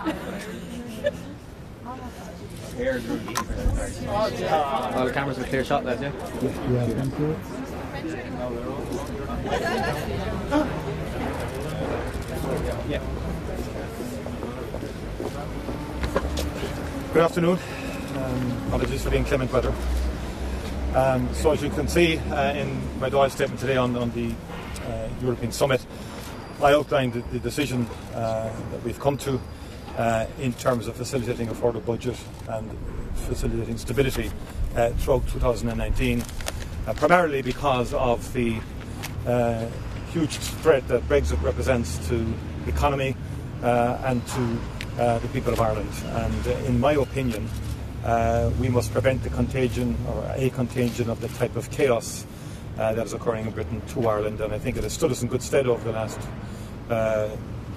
All the cameras are clear shot, lads, yeah? Yeah. Good afternoon. Apologies for the inclement weather. So as you can see in my Dáil statement today on the European Summit, I outlined the decision that we've come to in terms of facilitating a further budget and facilitating stability throughout 2019, primarily because of the huge threat that Brexit represents to the economy and to the people of Ireland. And in my opinion, we must prevent the contagion or a contagion of the type of chaos that is occurring in Britain to Ireland. And I think it has stood us in good stead over the last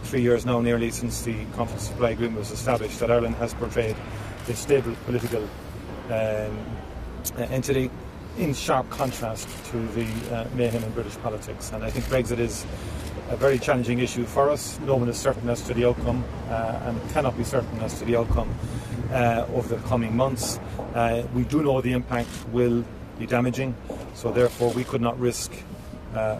3 years now, nearly, since the Confidence Supply Agreement was established, that Ireland has portrayed a stable political entity in sharp contrast to the mayhem in British politics. And I think Brexit is a very challenging issue for us. No one is certain as to the outcome and cannot be certain as to the outcome over the coming months. We do know the impact will be damaging, so therefore we could not risk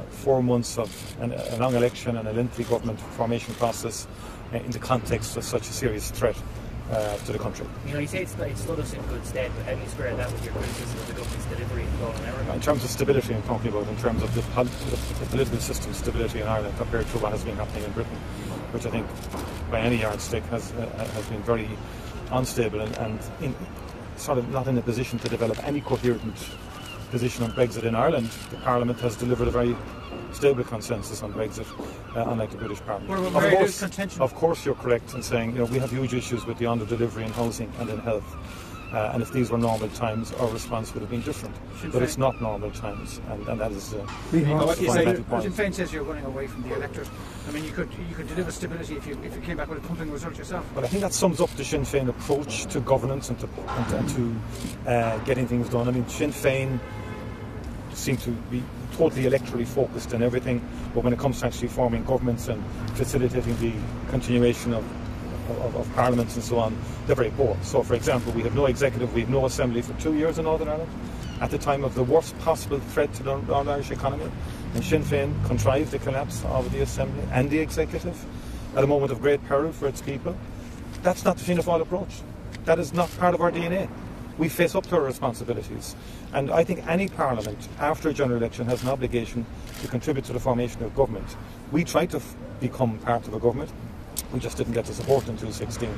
4 months of a long election and a lengthy government formation process in the context of such a serious threat to the country. You know, you say it's stood us in good stead, but how do you square that with your criticism of the government's delivery in Northern Ireland? In terms of stability, I'm talking about in terms of the political system stability in Ireland compared to what has been happening in Britain, which I think by any yardstick has been very unstable and sort of not in a position to develop any coherent position on Brexit in Ireland. The Parliament has delivered a very stable consensus on Brexit, unlike the British Parliament. Of course you're correct in saying, you know, we have huge issues with the under-delivery in housing and in health. And if these were normal times, our response would have been different. But it's not normal times, and that is the fundamental point. Sinn Féin says you're running away from the electorate. I mean, you could deliver stability if you came back with a pumping result yourself. But I think that sums up the Sinn Féin approach to governance and to getting things done. I mean, Sinn Féin seem to be totally electorally focused on everything, but when it comes to actually forming governments and facilitating the continuation of parliaments and so on, they're very poor. So, for example, we have no executive, we have no assembly for 2 years in Northern Ireland, at the time of the worst possible threat to the Northern Irish economy, and Sinn Féin contrived the collapse of the assembly and the executive at a moment of great peril for its people. That's not the Fianna Fáil approach. That is not part of our DNA. We face up to our responsibilities, and I think any parliament after a general election has an obligation to contribute to the formation of government. We tried to become part of a government. We just didn't get the support in 2016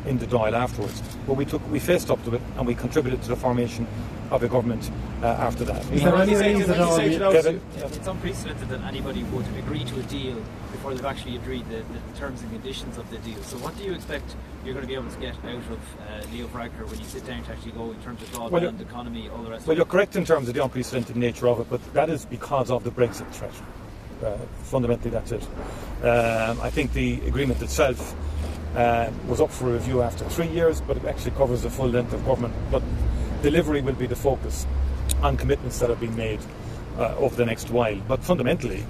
in the Dáil afterwards. But we faced up to it and we contributed to the formation of a government after that. Is there any reason at all? It's unprecedented that anybody would agree to a deal before they've actually agreed the terms and conditions of the deal. So what do you expect you're going to be able to get out of Leo Varadkar when you sit down to actually go in terms of broadband, economy, all the rest of it? Well, you're correct in terms of the unprecedented nature of it, but that is because of the Brexit threat. Fundamentally, that's it. I think the agreement itself was up for review after 3 years, but it actually covers the full length of government. But delivery will be the focus on commitments that have been made over the next while. But fundamentally,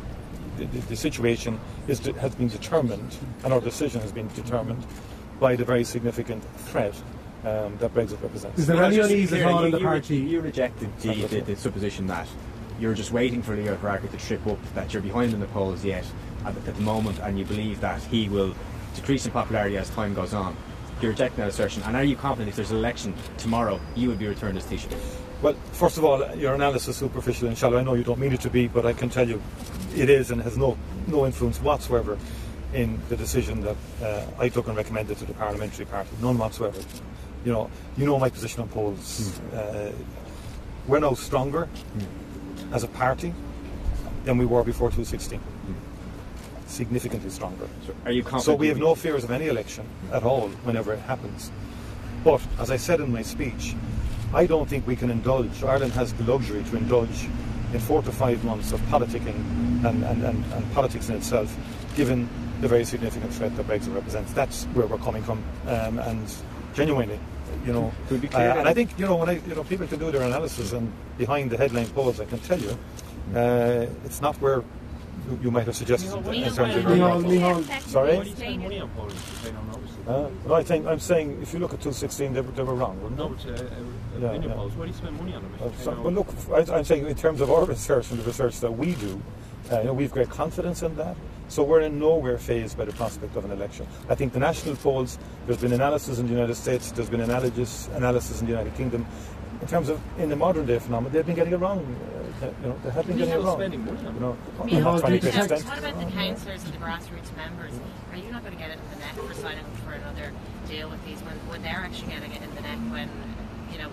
the situation has been determined, and our decision has been determined by the very significant threat that Brexit represents. Is there any unease at all in the party? You rejected the supposition that you're just waiting for Leo Varadkar to trip up, that you're behind in the polls yet at the moment, and you believe that he will decrease in popularity as time goes on. You're rejecting that assertion, and are you confident if there's an election tomorrow, you would be returned as Taoiseach? Well, first of all, your analysis is superficial and shallow. I know you don't mean it to be, but I can tell you it is, and has no influence whatsoever in the decision that I took and recommended to the parliamentary party. None whatsoever. You know my position on polls. We're now stronger as a party than we were before 2016. Significantly stronger. So, are you confident? So we have no fears of any election at all whenever it happens. But as I said in my speech, I don't think we can indulge. Ireland has the luxury to indulge in 4 to 5 months of politicking and politics in itself, given the very significant threat that Brexit represents. That's where we're coming from, and genuinely. And I think when people can do their analysis and behind the headline polls, I can tell you it's not where you might have suggested in terms of... Sorry? No, I'm saying if you look at 2016, they were wrong, weren't they? No, but opinion polls, why do you spend money on them? Well, look, I'm saying in terms of our research and the research that we do, we've great confidence in that. So we're in nowhere phased by the prospect of an election. I think the national polls, there's been analysis in the United States, there's been analysis in the United Kingdom. In terms of in the modern day phenomenon, they've been getting it wrong. They have been getting it wrong. Spending money on them. What about the councillors and the grassroots members? Are you not going to get it in the neck for signing up for another deal with these when they're actually getting it in the neck when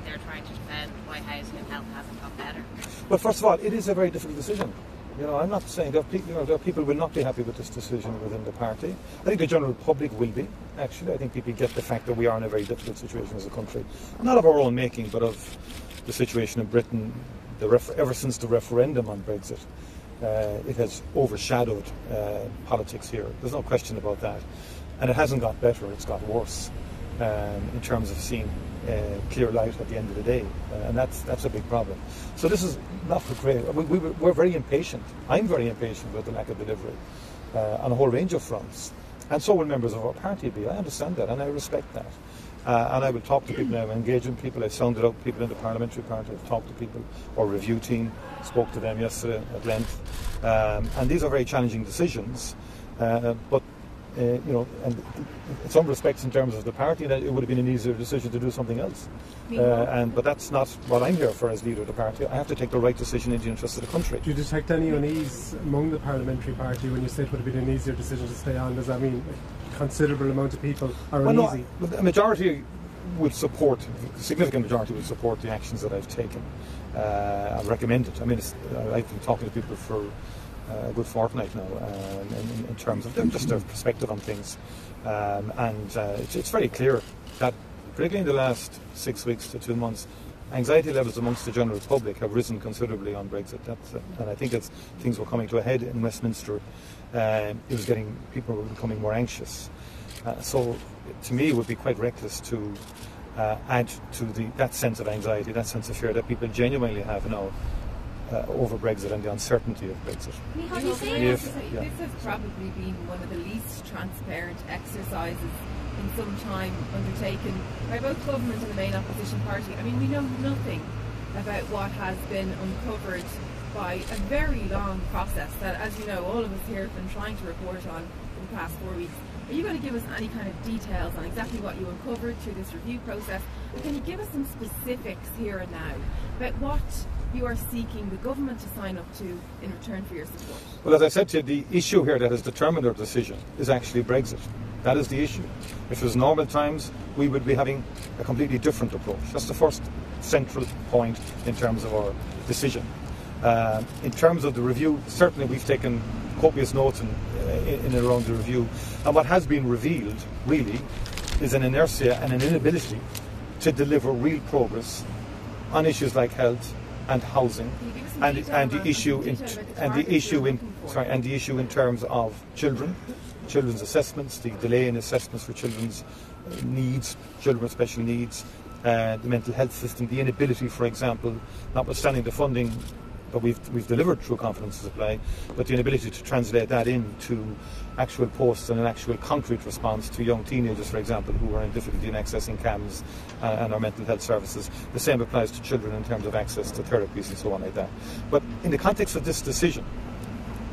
they're trying to defend why housing and health hasn't got better? Well, first of all, it is a very difficult decision. I'm not saying there are people who will not be happy with this decision within the party. I think the general public will be, actually. I think people get the fact that we are in a very difficult situation as a country. Not of our own making, but of the situation in Britain ever since the referendum on Brexit. It has overshadowed politics here. There's no question about that. And it hasn't got better, it's got worse in terms of seeing clear light at the end of the day, and that's a big problem. So this is not great. We're very impatient. I'm very impatient with the lack of delivery on a whole range of fronts, and so will members of our party be. I understand that, and I respect that. And I will talk to people. I've engaged with people. I sounded out people in the parliamentary party. I've talked to people. Our review team spoke to them yesterday at length, and these are very challenging decisions, but. And in some respects, in terms of the party, that it would have been an easier decision to do something else. But that's not what I'm here for as leader of the party. I have to take the right decision in the interest of the country. Do you detect any unease among the parliamentary party when you say it would have been an easier decision to stay on? Does that mean a considerable amount of people are uneasy? No, a majority would support, a significant majority would support the actions that I've taken. I've recommended. I mean, I've been talking to people for a good fortnight now in terms of just their perspective on things, and it's very clear that particularly in the last 6 weeks to 2 months, anxiety levels amongst the general public have risen considerably on Brexit. And I think as things were coming to a head in Westminster, people were becoming more anxious. So to me it would be quite reckless to add to that sense of anxiety, that sense of fear that people genuinely have now over Brexit and the uncertainty of Brexit. This has probably been one of the least transparent exercises in some time undertaken by both government and the main opposition party. I mean, we know nothing about what has been uncovered by a very long process that, as you know, all of us here have been trying to report on for the past 4 weeks. Are you going to give us any kind of details on exactly what you uncovered through this review process? And can you give us some specifics here and now about what you are seeking the government to sign up to in return for your support? Well, as I said to you, the issue here that has determined our decision is actually Brexit. That is the issue. If it was normal times, we would be having a completely different approach. That's the first central point in terms of our decision. In terms of the review, certainly we've taken copious notes in and around the review. And what has been revealed, really, is an inertia and an inability to deliver real progress on issues like health and housing, and the issue in terms of children's assessments, the delay in assessments for children's needs, children with special needs, the mental health system, the inability, for example, notwithstanding the funding that we've delivered through confidence supply, but the inability to translate that into actual posts and an actual concrete response to young teenagers, for example, who are in difficulty in accessing CAMS and our mental health services. The same applies to children in terms of access to therapies and so on like that. But in the context of this decision,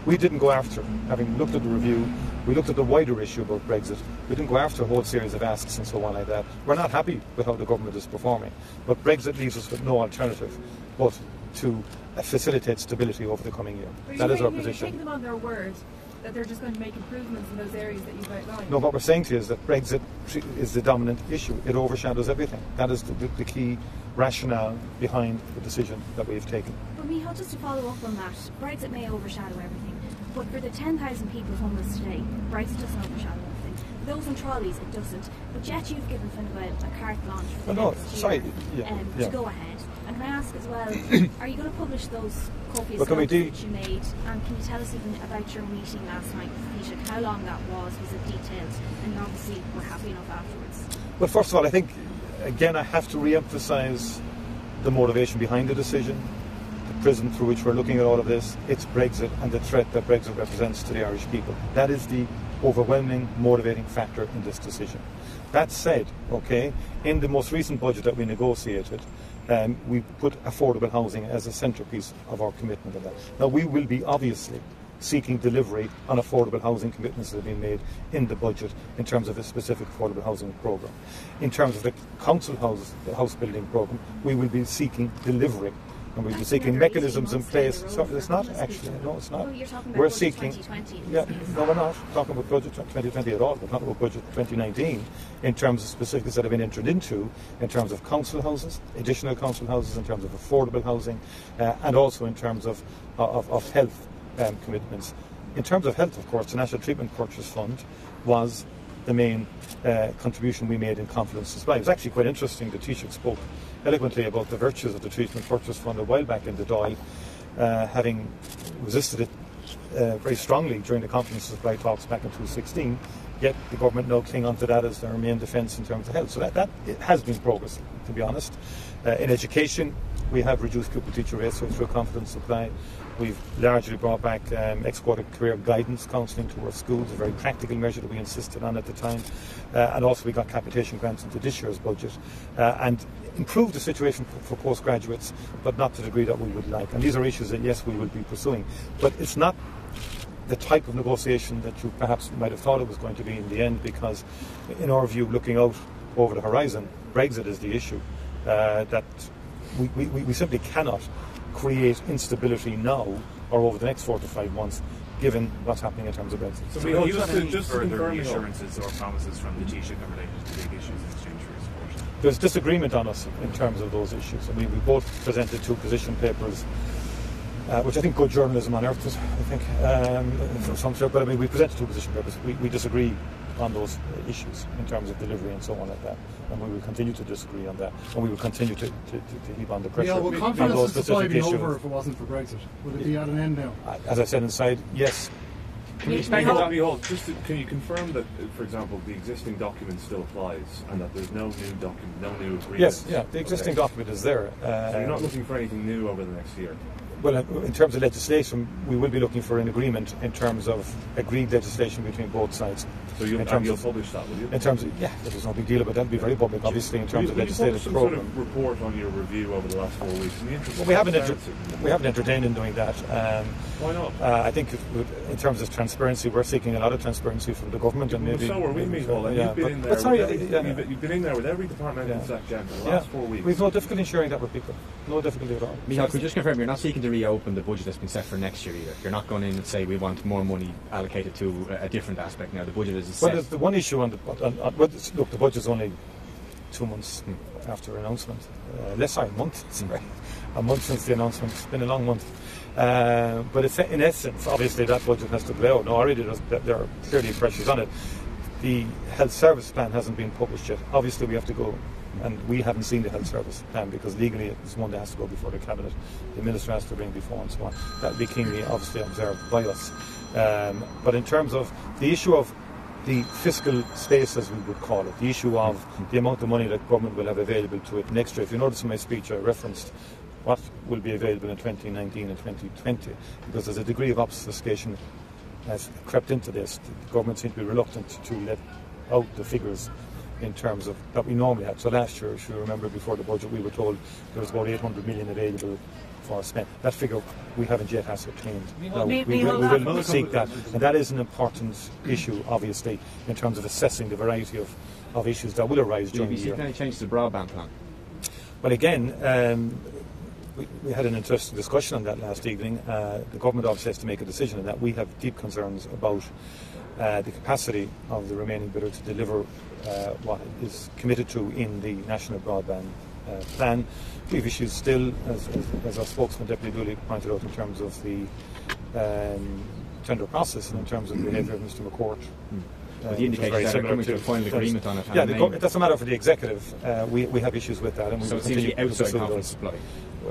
we didn't go after, having looked at the review, we looked at the wider issue about Brexit, we didn't go after a whole series of asks and so on like that. We're not happy with how the government is performing, but Brexit leaves us with no alternative but to facilitate stability over the coming year. That is our position. Take them on their word that they're just going to make improvements in those areas that you've outlined? No, what we're saying to you is that Brexit is the dominant issue. It overshadows everything. That is the key rationale behind the decision that we've taken. But Micheál, just to follow up on that, Brexit may overshadow everything, but for the 10,000 people homeless today, Brexit doesn't overshadow everything. For those in trolleys, it doesn't. But yet you've given Fianna Fáil a carte blanche for to go ahead. And can I ask as well, are you going to publish those copious notes that you made? And can you tell us even about your meeting last night with Taoiseach, how long that was it detailed? And obviously we're happy enough afterwards. Well, first of all, I think, again, I have to re-emphasise the motivation behind the decision. prism through which we're looking at all of this. It's Brexit and the threat that Brexit represents to the Irish people. That is the overwhelming motivating factor in this decision. That said, okay, in the most recent budget that we negotiated, we put affordable housing as a centrepiece of our commitment of that. Now, we will be obviously seeking delivery on affordable housing commitments that have been made in the budget in terms of a specific affordable housing programme. In terms of the council house building programme, we will be seeking delivery. And we'll be seeking mechanisms in place. So it's not actually, no, it's not. Oh, you're talking about we're budget seeking. 2020. Yeah, no, we're not talking about budget 2020 at all. We're talking about budget 2019 in terms of specifics that have been entered into, in terms of council houses, additional council houses, in terms of affordable housing, and also in terms of health commitments. In terms of health, of course, the National Treatment Purchase Fund was the main contribution we made in confidence supply. It was actually quite interesting. The Taoiseach spoke eloquently about the virtues of the Treatment Purchase Fund a while back in the Dáil, having resisted it very strongly during the confidence supply talks back in 2016, yet the government now cling on to that as their main defence in terms of health. So that it has been progress, to be honest. In education, we have reduced pupil teacher ratio through confidence supply. We've largely brought back ex-quota career guidance counselling to our schools, a very practical measure that we insisted on at the time. And also we got capitation grants into this year's budget and improved the situation for postgraduates, but not to the degree that we would like. And these are issues that, yes, we will be pursuing. But it's not the type of negotiation that you perhaps might have thought it was going to be in the end, because in our view, looking out over the horizon, Brexit is the issue. That we simply cannot create instability now or over the next 4 to 5 months, given what's happening in terms of Brexit. So we hope just further reassurances or promises from the Taoiseach related to big issues in exchange for his support. There's disagreement on us in terms of those issues. I mean, we both presented 2 position papers, which I think good journalism on earth, I think, for some sort. But I mean, we presented 2 position papers. We disagree on those issues in terms of delivery and so on like that, and we will continue to disagree on that, and we will continue to heap on the pressure on those specific issues. Over if it wasn't for Brexit, would it be at an end now? As I said inside, yes. Can you confirm that, for example, the existing document still applies and that there's no new document, no new agreement? Yes, yeah, the existing document is there. So you're not looking for anything new over the next year? Well, in terms of legislation, we will be looking for an agreement in terms of agreed legislation between both sides. So you'll publish that, will you? In terms of, yeah, there's no big deal about that. It'll be very public, obviously, in terms of legislative program. Sort of report on your review over the last 4 weeks. Well, we haven't entertained in doing that. Why not? I think in terms of transparency, we're seeking a lot of transparency from the government, and maybe. So are we, Micheál. Yeah, you've been in there with every departmental secretary for the last 4 weeks. We've no difficulty in sharing that with people. No difficulty at all. Micheál, could you just confirm you're not seeking to reopen the budget that's been set for next year either? You're not going in and say we want more money allocated to a different aspect now. The budget is set. Well, there's the one issue on look, the budget's only 2 months after announcement. A month. Sorry, a month since the announcement. It's been a long month. But it's, in essence, obviously that budget has to play out. Now, already there are clearly pressures on it. The health service plan hasn't been published yet. Obviously, we have to go, and we haven't seen the health service plan because legally it's one that has to go before the cabinet. The minister has to bring before and so on. That will be keenly, obviously, observed by us. But in terms of the issue of the fiscal space, as we would call it, the issue of the amount of money that government will have available to it next year. If you notice in my speech, I referenced what will be available in 2019 and 2020, because there's a degree of obfuscation has crept into this. The government seems to be reluctant to let out the figures in terms of that we normally had. So last year, if you remember, before the budget, we were told there was about 800 million available for spend. That figure we haven't yet ascertained. We will seek that, and that is an important issue, obviously, in terms of assessing the variety of issues that will arise during the year. Have you seen any changes to the broadband plan? Well, again, we had an interesting discussion on that last evening. The government obviously has to make a decision on that. We have deep concerns about the capacity of the remaining bidder to deliver what is committed to in the national broadband plan. We have issues still, as our spokesman Deputy Dooley pointed out, in terms of the tender process and in terms of the behaviour of Mr McCourt. The indication that coming to a final agreement on it. Yeah, it doesn't matter for the executive. We have issues with that, and we will continue to pursue those.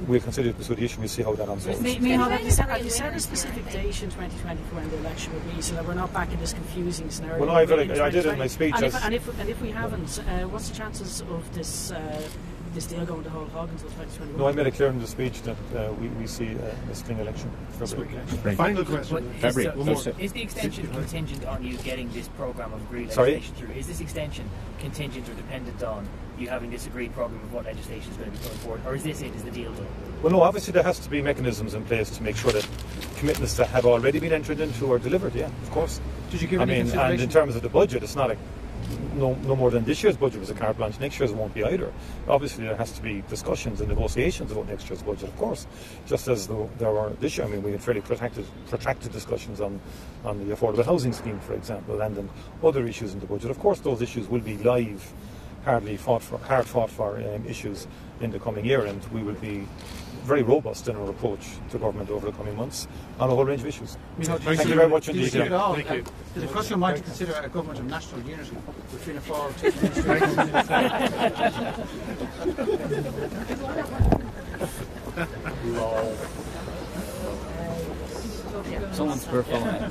We'll continue to pursue the issue. We'll see how that unfolds. Micheál, have you set a specific date in 2024 when the election will be, so that we're not back in this confusing scenario? Well, I did in my speech. And if we haven't, what's the chances of this this deal going to whole hog until 2021? No, I made it clear in the speech that we see a spring election. February. Final question. Is the extension contingent on you getting this programme of agreed Sorry? legislation through? Is this extension contingent or dependent on you having this agreed programme of what legislation is going to be going forward? Or is this it? Is the deal done? Well, no, obviously there has to be mechanisms in place to make sure that commitments that have already been entered into are delivered, yeah, of course. Did you give and any consideration? in terms of the budget, it's not no more than this year's budget was a carte blanche. Next year's won't be either. Obviously, there has to be discussions and negotiations about next year's budget, of course, just as there were this year. I mean, we had fairly protracted discussions on the affordable housing scheme, for example, and other issues in the budget. Of course, those issues will be live, hard fought for issues in the coming year, and we will be very robust in our approach to government over the coming months on a whole range of issues. Thank you very much indeed. Thank you. Did it cross your mind to consider a government of national unity with Fianna Fáil TV? Someone's performing.